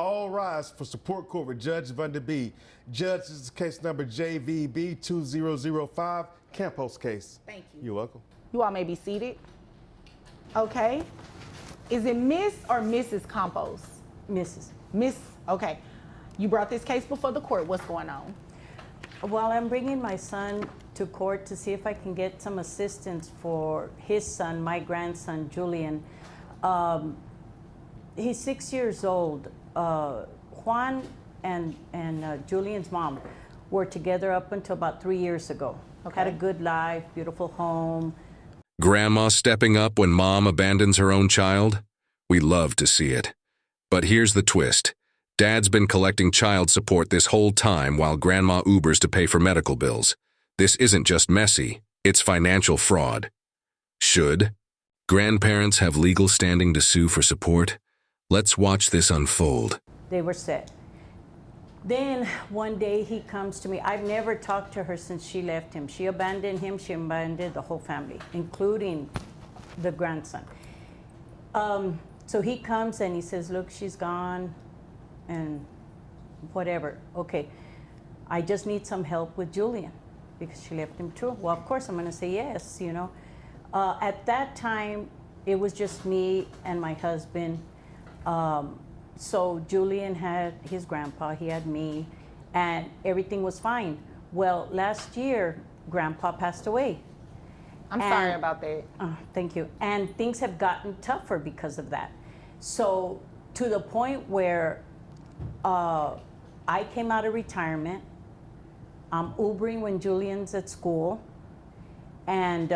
All rise for support court with Judge Van der Bee. Judge, this is case number JVB 2005, Campos case. Thank you. You're welcome. You all may be seated. Okay. Is it Miss or Mrs. Campos? Mrs. Miss, okay. You brought this case before the court. What's going on? Well, I'm bringing my son to court to see if I can get some assistance for his son, my grandson, Julian. He's 6 years old. Juan and Julian's mom were together up until about 3 years ago. Okay. Had a good life, beautiful home. Grandma stepping up when mom abandons her own child? We love to see it. But here's the twist. Dad's been collecting child support this whole time while grandma Ubers to pay for medical bills. This isn't just messy, it's financial fraud. Should grandparents have legal standing to sue for support? Let's watch this unfold. They were set. Then one day he comes to me. I've never talked to her since she left him. She abandoned him, she abandoned the whole family, including the grandson. So he comes and he says, look, she's gone and whatever. Okay, I just need some help with Julian because she left him too. Well, of course I'm gonna say yes, you know. At that time, it was just me and my husband. So Julian had his grandpa, he had me, and everything was fine. Well, last year, grandpa passed away. I'm sorry about that. Thank you. And things have gotten tougher because of that. So to the point where I came out of retirement, I'm Ubering when Julian's at school, and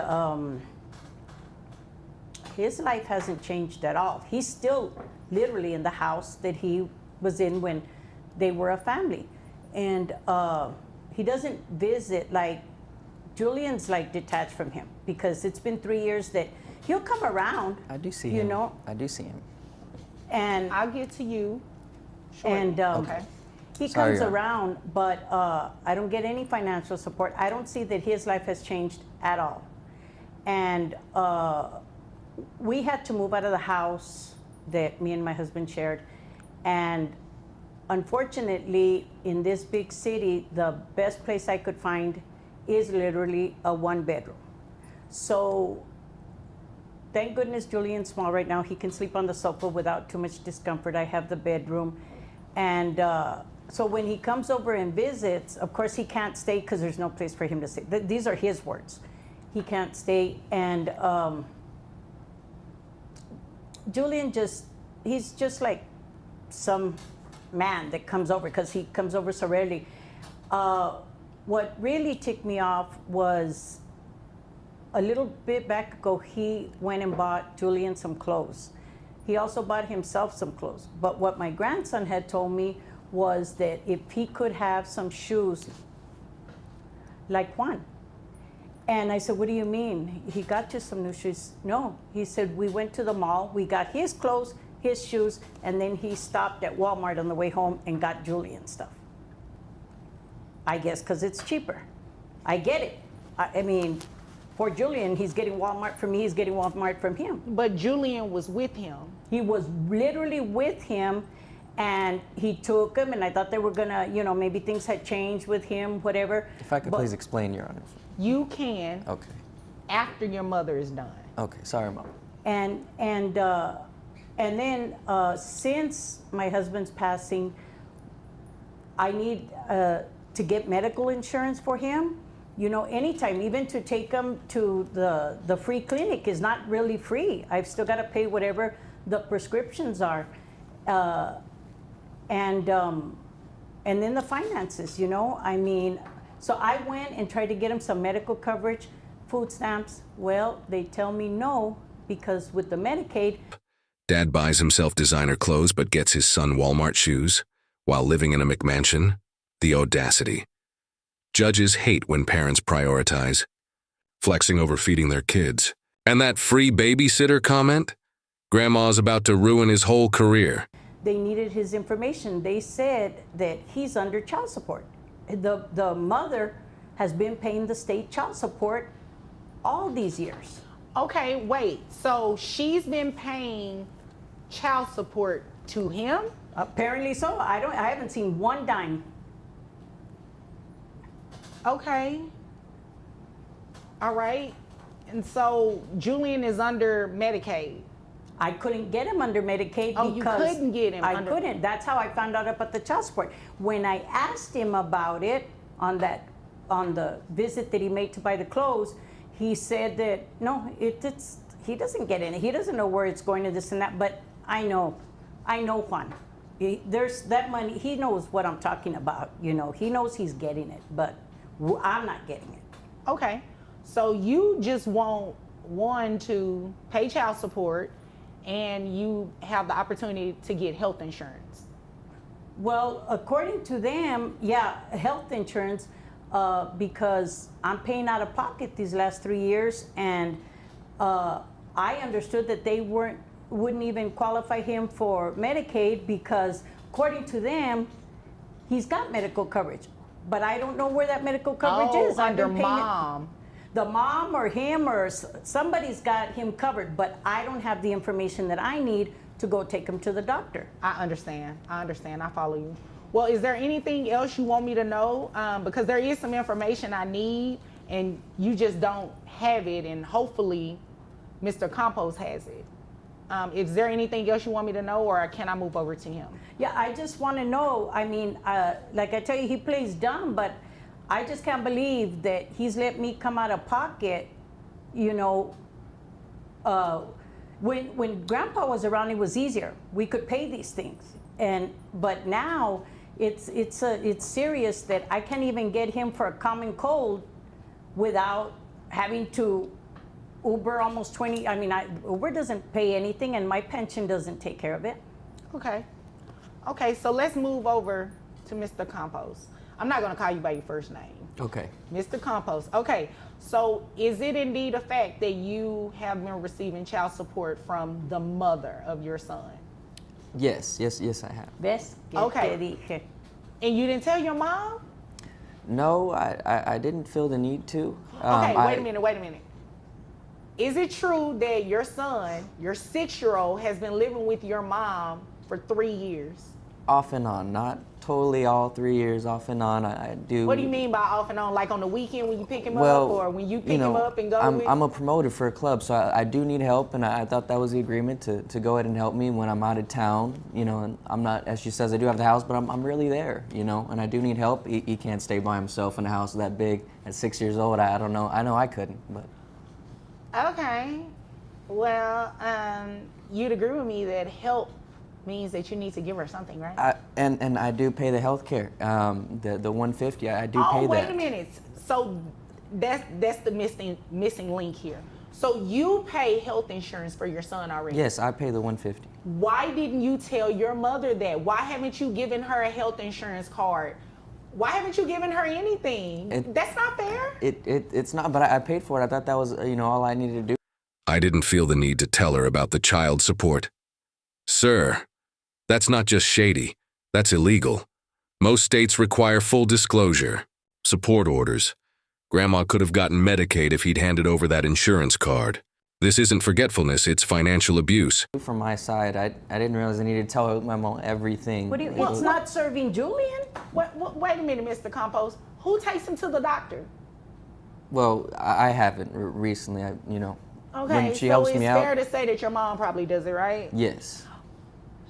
his life hasn't changed at all. He's still literally in the house that he was in when they were a family. And he doesn't visit, like, Julian's like detached from him because it's been 3 years that he'll come around. I do see you him. know? I do see him. And I'll get to you shortly. And okay. he Sorry, comes around, but I don't get any financial support. I don't see that his life has changed at all. And we had to move out of the house that me and my husband shared. And unfortunately, in this big city, the best place I could find is literally a 1-bedroom. So thank goodness Julian's small right now. He can sleep on the sofa without too much discomfort. I have the bedroom. And so when he comes over and visits, of course he can't stay because there's no place for him to stay. These are his words. He can't stay. And Julian he's just like some man that comes over because he comes over so rarely. What really ticked me off was a little bit back ago, he went and bought Julian some clothes. He also bought himself some clothes. But what my grandson had told me was that if he could have some shoes like Juan. And I said, what do you mean? He got you some new shoes? No, he said, we went to the mall, we got his clothes, his shoes, and then he stopped at Walmart on the way home and got Julian stuff. I guess because it's cheaper. I get it. I mean, for Julian, he's getting Walmart from me, he's getting Walmart from him. But Julian was with him. He was literally with him, and he took him, and I thought they were gonna, you know, maybe things had changed with him, whatever. If I could please explain, Your Honor. You can Okay. after your mother is done. Okay. Sorry, Mom. And then since my husband's passing, I need to get medical insurance for him. You know, anytime, even to take him to the free clinic is not really free. I've still got to pay whatever the prescriptions are. And then the finances, you know, I mean, so I went and tried to get him some medical coverage, food stamps. Well, they tell me no, because with the Medicaid. Dad buys himself designer clothes but gets his son Walmart shoes while living in a McMansion? The audacity. Judges hate when parents prioritize, flexing over feeding their kids. And that free babysitter comment? Grandma's about to ruin his whole career. They needed his information. They said that he's under child support. The mother has been paying the state child support all these years. Okay, wait. So she's been paying child support to him? Apparently so. I haven't seen one dime. Okay. All right. And so Julian is under Medicaid. I couldn't get him under Medicaid Oh, because you couldn't get him I under- couldn't. That's how I found out about the child support. When I asked him about it on the visit that he made to buy the clothes, he said that no, he doesn't get it. He doesn't know where it's going to this and that. But I know Juan. There's that money. He knows what I'm talking about. You know, he knows he's getting it, but I'm not getting it. Okay. So you just want one to pay child support and you have the opportunity to get health insurance. Well, according to them, yeah, health insurance, because I'm paying out of pocket these last 3 years, and I understood that they wouldn't even qualify him for Medicaid because, according to them, he's got medical coverage. But I don't know where that medical coverage is. I've Under been paying it- mom. The mom or him or somebody's got him covered, but I don't have the information that I need to go take him to the doctor. I understand. I follow you. Well, is there anything else you want me to know? Because there is some information I need and you just don't have it, and hopefully Mr. Campos has it. Is there anything else you want me to know, or can I move over to him? Yeah, I just want to know. I mean, like I tell you, he plays dumb, but I just can't believe that he's let me come out of pocket. You know, when Grandpa was around, it was easier. We could pay these things, but now it's serious that I can't even get him for a common cold without having to Uber almost 20. I mean, Uber doesn't pay anything, and my pension doesn't take care of it. Okay, so let's move over to Mr. Campos. I'm not going to call you by your first name. Okay. Mr. Campos. Okay, so is it indeed a fact that you have been receiving child support from the mother of your son? Yes, I have. ¿Ves? Que Okay. te dije? And you didn't tell your mom? No, I didn't feel the need to. Okay, wait a minute. Is it true that your son, your 6-year-old, has been living with your mom for 3 years? Off and on, not totally all 3 years, off and on. I do. What do you mean by off and on? Like on the weekend when you pick him Well, up, or when you pick you know, him up and go with? I'm a promoter for a club, so I do need help, and I thought that was the agreement to go ahead and help me when I'm out of town, you know, and I'm not, as she says, I do have the house, but I'm really there, you know, and I do need help. He can't stay by himself in a house that big at 6 years old. I don't know. I know I couldn't, but. Okay. Well, you'd agree with me that help means that you need to give her something, right? And I do pay the health care, the $150. I do pay that. Oh, wait a minute. So that's the missing link here. So you pay health insurance for your son already? Yes, I pay the $150. Why didn't you tell your mother that? Why haven't you given her a health insurance card? Why haven't you given her anything? That's not fair. It's not, but I paid for it. I thought that was, all I needed to do. I didn't feel the need to tell her about the child support. Sir, that's not just shady, that's illegal. Most states require full disclosure, support orders. Grandma could have gotten Medicaid if he'd handed over that insurance card. This isn't forgetfulness, it's financial abuse. From my side, I didn't realize I needed to tell my mom everything. What do you? It's not serving Julian. Wait a minute, Mr. Campos. Who takes him to the doctor? Well, I haven't recently, Okay, when she so helps it's me fair out. to say that your mom probably does it, right? Yes.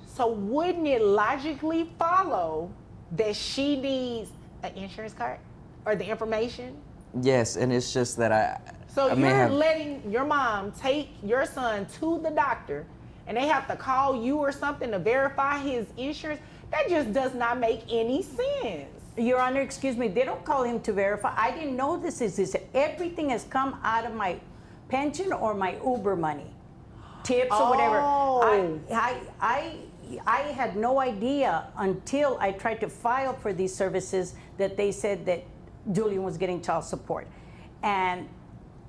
So wouldn't it logically follow that she needs an insurance card or the information? Yes, and it's just that So I may you're have. letting your mom take your son to the doctor and they have to call you or something to verify his insurance? That just does not make any sense. Your Honor, excuse me, they don't call him to verify. I didn't know this is this. Everything has come out of my pension or my Uber money, tips or whatever. Oh. I had no idea until I tried to file for these services that they said that Julian was getting child support. And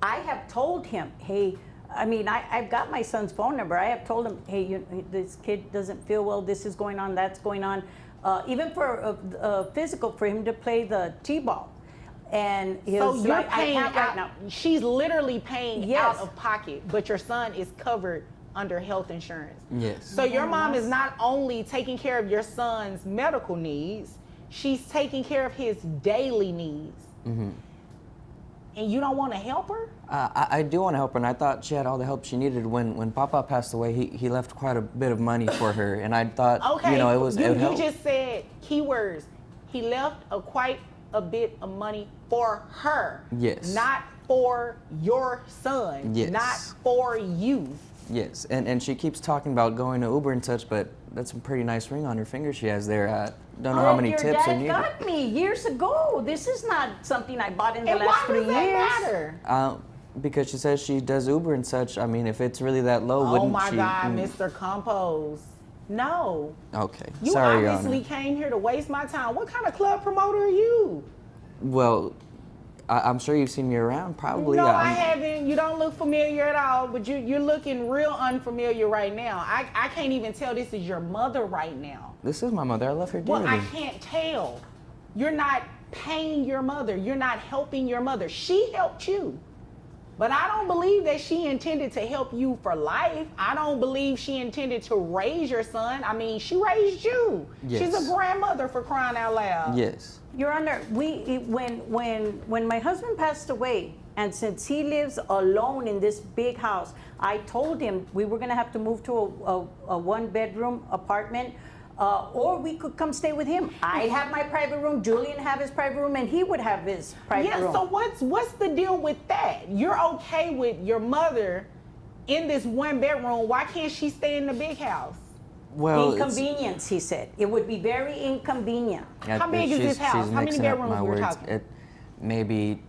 I have told him, hey, I've got my son's phone number. I have told him, hey, this kid doesn't feel well, this is going on, that's going on. Even for physical, for him to play the T-ball. And So you're I paying can't out, right now. she's literally paying Yes. out of pocket, but your son is covered under health insurance. Yes. So your mom is not only taking care of your son's medical needs, she's taking care of his daily needs. Mm-hmm. And you don't want to help her? I do want to help her, and I thought she had all the help she needed. When Papa passed away, he left quite a bit of money for her, and I thought, Okay, you know, it would help. You just said keywords. He left quite a bit of money for her. Yes. Not for your son. Yes. Not for you. Yes, and she keeps talking about going to Uber and such, but that's a pretty nice ring on her finger she has there. Don't know how many your tips are dad needed. got me years ago. This is not something I bought in the And last why 3 does that years. matter? Because she says she does Uber and such. I mean, if it's really that low, Oh wouldn't my she? God, Mr. Compose. No. Okay, You sorry, Your obviously Honor. came here to waste my time. What kind of club promoter are you? Well, I'm sure you've seen me around, probably. No, I haven't. You don't look familiar at all, but you're looking real unfamiliar right now. I can't even tell this is your mother right now. This is my mother. I love her dearly. Well, I can't tell. You're not paying your mother. You're not helping your mother. She helped you. But I don't believe that she intended to help you for life. I don't believe she intended to raise your son. I mean, she raised you. Yes. She's a grandmother, for crying out loud. Yes. Your Honor, when my husband passed away, and since he lives alone in this big house, I told him we were going to have to move to a one-bedroom apartment, or we could come stay with him. I'd have my private room, Julian have his private room, and he would have his private room. Yeah, so what's the deal with that? You're okay with your mother in this one bedroom. Why can't she stay in the big house? Well, Inconvenience, he said. It would be very inconvenient. How big is this house? She's How many mixing up bedrooms my we're words. talking? Maybe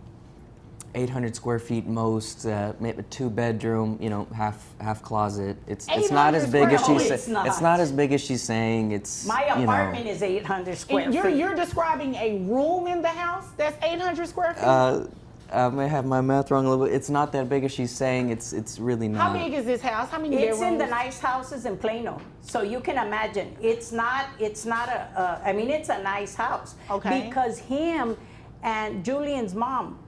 800 square feet most, maybe 2-bedroom, you know, half closet. It's not as 800 big as square she's feet. It's not. It's not as big as she's saying. It's My you apartment know, is 800 square And feet. you're describing a room in the house that's 800 square feet? I may have my math wrong a little bit. It's not that big as she's saying. It's really not. How big is this house? How many It's bedrooms? in the nice houses in Plano, so you can imagine. It's not a. I mean, it's a nice house. Okay. Because him and Julian's mom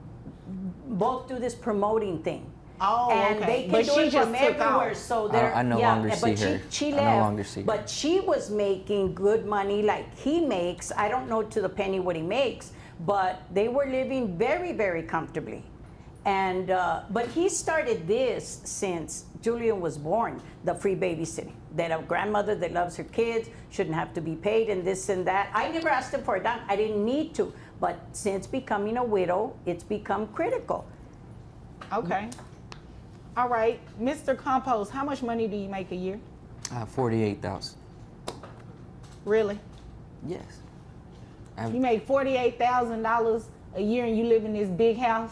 both do this promoting thing. Oh, and okay. they can But do she it just from took everywhere. off. So they're I no yeah, longer but see her. She I left. no longer see her. But she was making good money like he makes. I don't know to the penny what he makes, but they were living very, very comfortably. And but he started this since Julian was born, the free babysitting. That a grandmother that loves her kids shouldn't have to be paid and this and that. I never asked him for a dime. I didn't need to. But since becoming a widow, it's become critical. Okay. All right. Mr. Compose, how much money do you make a year? 48,000. Really? Yes. You make $48,000 a year and you live in this big house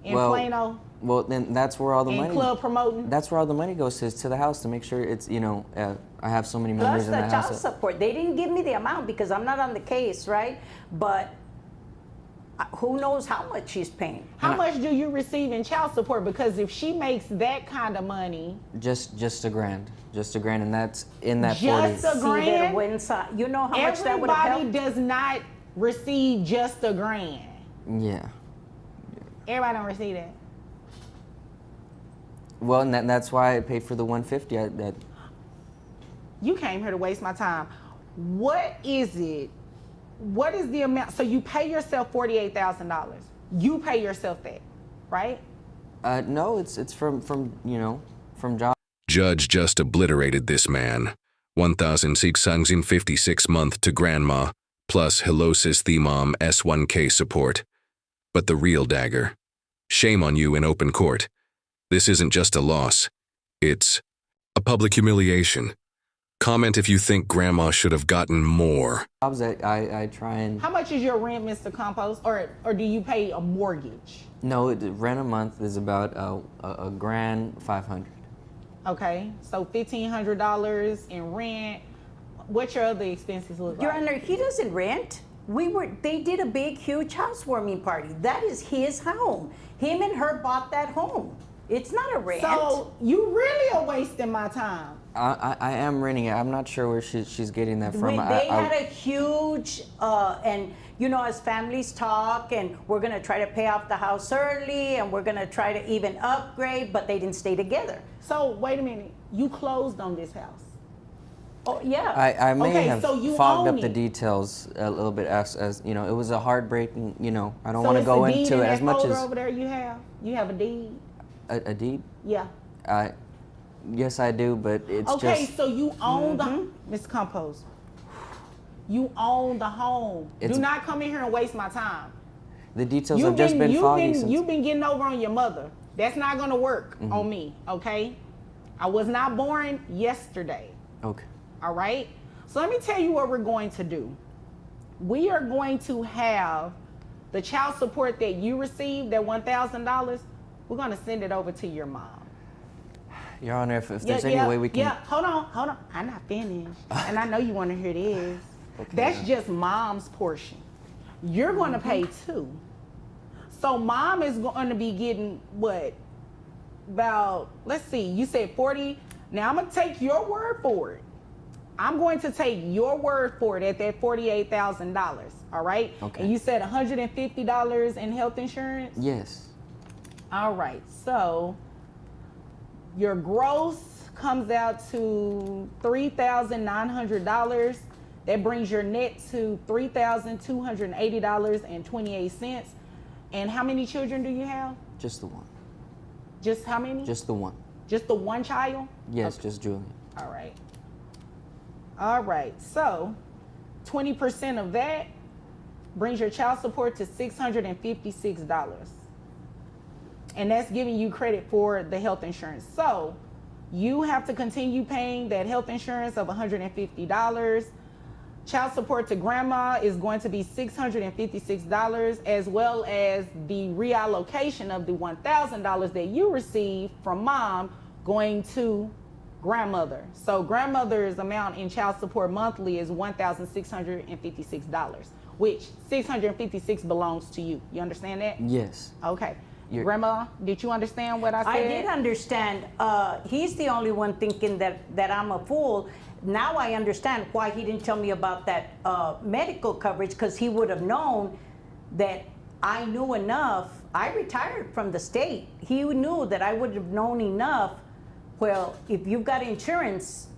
in Plano Well, then that's where all the and money. club promoting? That's where all the money goes to the house to make sure it's I have so many members Plus in the the child house. support. They didn't give me the amount because I'm not on the case, right? But who knows how much she's paying. How much do you receive in child support? Because if she makes that kind of money, Just $1,000, and that's in that Just 40. a grand? You know how much that would have everybody helped? does not receive just a grand. Yeah. Everybody don't receive that. Well, and that's why I paid for the 150. You came here to waste my time. What is it? What is the amount? So you pay yourself $48,000. You pay yourself that, right? No, it's from job. Judge just obliterated this man. 1,656 month to grandma, plus Hilosis Themom S1K support. But the real dagger. Shame on you in open court. This isn't just a loss. It's a public humiliation. Comment if you think grandma should have gotten more. Jobs that I try and. How much is your rent, Mr. Compose? Or do you pay a mortgage? No, rent a month is about a grand 500. Okay, so $1,500 in rent. What your other expenses look Your like? Honor, he doesn't rent. They did a big, huge housewarming party. That is his home. Him and her bought that home. It's not a rent. So you really are wasting my time. I am renting it. I'm not sure where she's getting that from. They had a huge, and you know, as families talk, and we're gonna try to pay off the house early, and we're gonna try to even upgrade, but they didn't stay together. So wait a minute, you closed on this house. Oh yeah. I may Okay, have so you fogged own up the it. details a little bit as you know, it was a heartbreaking, you know, I don't So want to it's go a deed into in it that as much folder as over there you have a deed. a deed. Yeah. Yes, I do, but it's Okay, just so you own the Mr. Compose. You own the home. It's- Do not come in here and waste my time. the details have just been foggy since. You've been getting over on your mother. That's not gonna work on me, okay? I was not born yesterday. Okay. All right? So let me tell you what we're going to do. We are going to have the child support that you received, that $1,000, we're gonna send it over to your mom. Your Honor, if there's any way we can. Yeah, hold on. I'm not finished. And I know you want to hear this. Okay, That's yeah. just mom's portion. You're going to pay too. So mom is going to be getting what? About, let's see, you said 40. Now I'm going to take your word for it. I'm going to take your word for it at that $48,000. All right? Okay. And you said $150 in health insurance? Yes. All right, so your gross comes out to $3,900. That brings your net to $3,280.28. And how many children do you have? Just the one. Just how many? Just the one. Just the one child? Yes, just Julian. All right. All right, so 20% of that brings your child support to $656. And that's giving you credit for the health insurance. So you have to continue paying that health insurance of $150. Child support to grandma is going to be $656, as well as the reallocation of the $1,000 that you received from mom going to grandmother. So grandmother's amount in child support monthly is $1,656, which $656 belongs to you. You understand that? Yes. Okay. You're- Grandma, did you understand what I said? I did understand. He's the only one thinking that I'm a fool. Now I understand why he didn't tell me about that medical coverage, because he would have known that I knew enough. I retired from the state. He knew that I would have known enough. Well, if you've got insurance,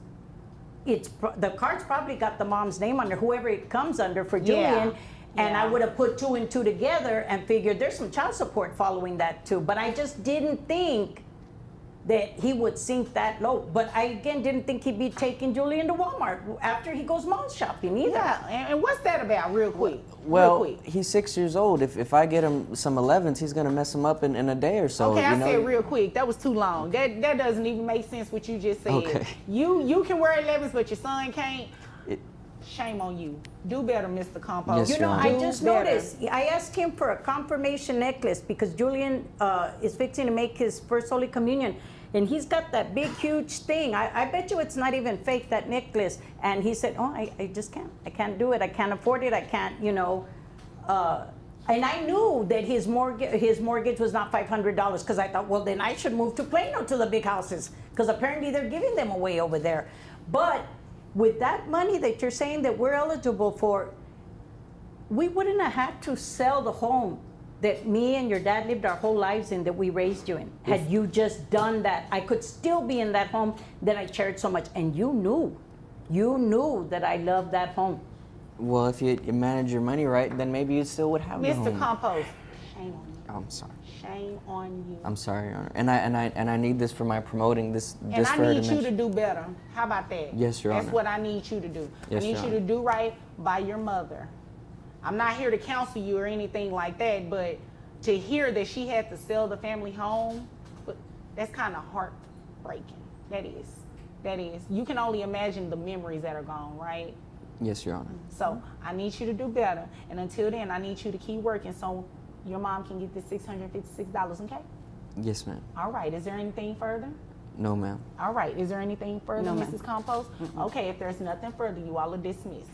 the card's probably got the mom's name under, whoever it comes under for Julian. And I would have put 2 and 2 together and figured there's some child support following that too. But I just didn't think that he would sink that low. But I, again, didn't think he'd be taking Julian to Walmart after he goes mall shopping either. Yeah, and what's that about real quick? Well, real quick. he's 6 years old. If I get him some 11s, he's gonna mess him up in a day or so. Okay, you I know? said real quick. That was too long. That doesn't even make sense what you just said. Okay. You can wear 11s, but your son can't. It- Shame on you. Do better, Mr. Compost. Yes, You know, Your I Honor. just Do better. noticed, I asked him for a confirmation necklace because Julian is fixing to make his first Holy Communion. And he's got that big, huge thing. I bet you it's not even fake, that necklace. And he said, oh, I just can't. I can't do it. I can't afford it. I can't, you know. And I knew that his mortgage was not $500, because I thought, well, then I should move to Plano to the big houses, because apparently they're giving them away over there. But with that money that you're saying that we're eligible for, we wouldn't have had to sell the home that me and your dad lived our whole lives in, that we raised you in. Had you just done that, I could still be in that home that I cherished so much. And you knew that I loved that home. Well, if you manage your money right, then maybe you still would have the Mr. home. Compost, shame on you. I'm sorry. Shame on you. I'm sorry, Your Honor. And I need this for my promoting this. And this I for her need to you to mention. do better. How about that? Yes, Your That's Honor. what I need you to do. Yes, I need Your you to Honor. do right by your mother. I'm not here to counsel you or anything like that, but to hear that she had to sell the family home, that's kind of heartbreaking. That is. You can only imagine the memories that are gone, right? Yes, Your Honor. So I need you to do better. And until then, I need you to keep working so your mom can get this $656, okay? Yes, ma'am. All right. Is there anything further? No, ma'am. All right. Is there anything further, No, ma'am. Mrs. Compost? Okay. If there's nothing further, you all are dismissed.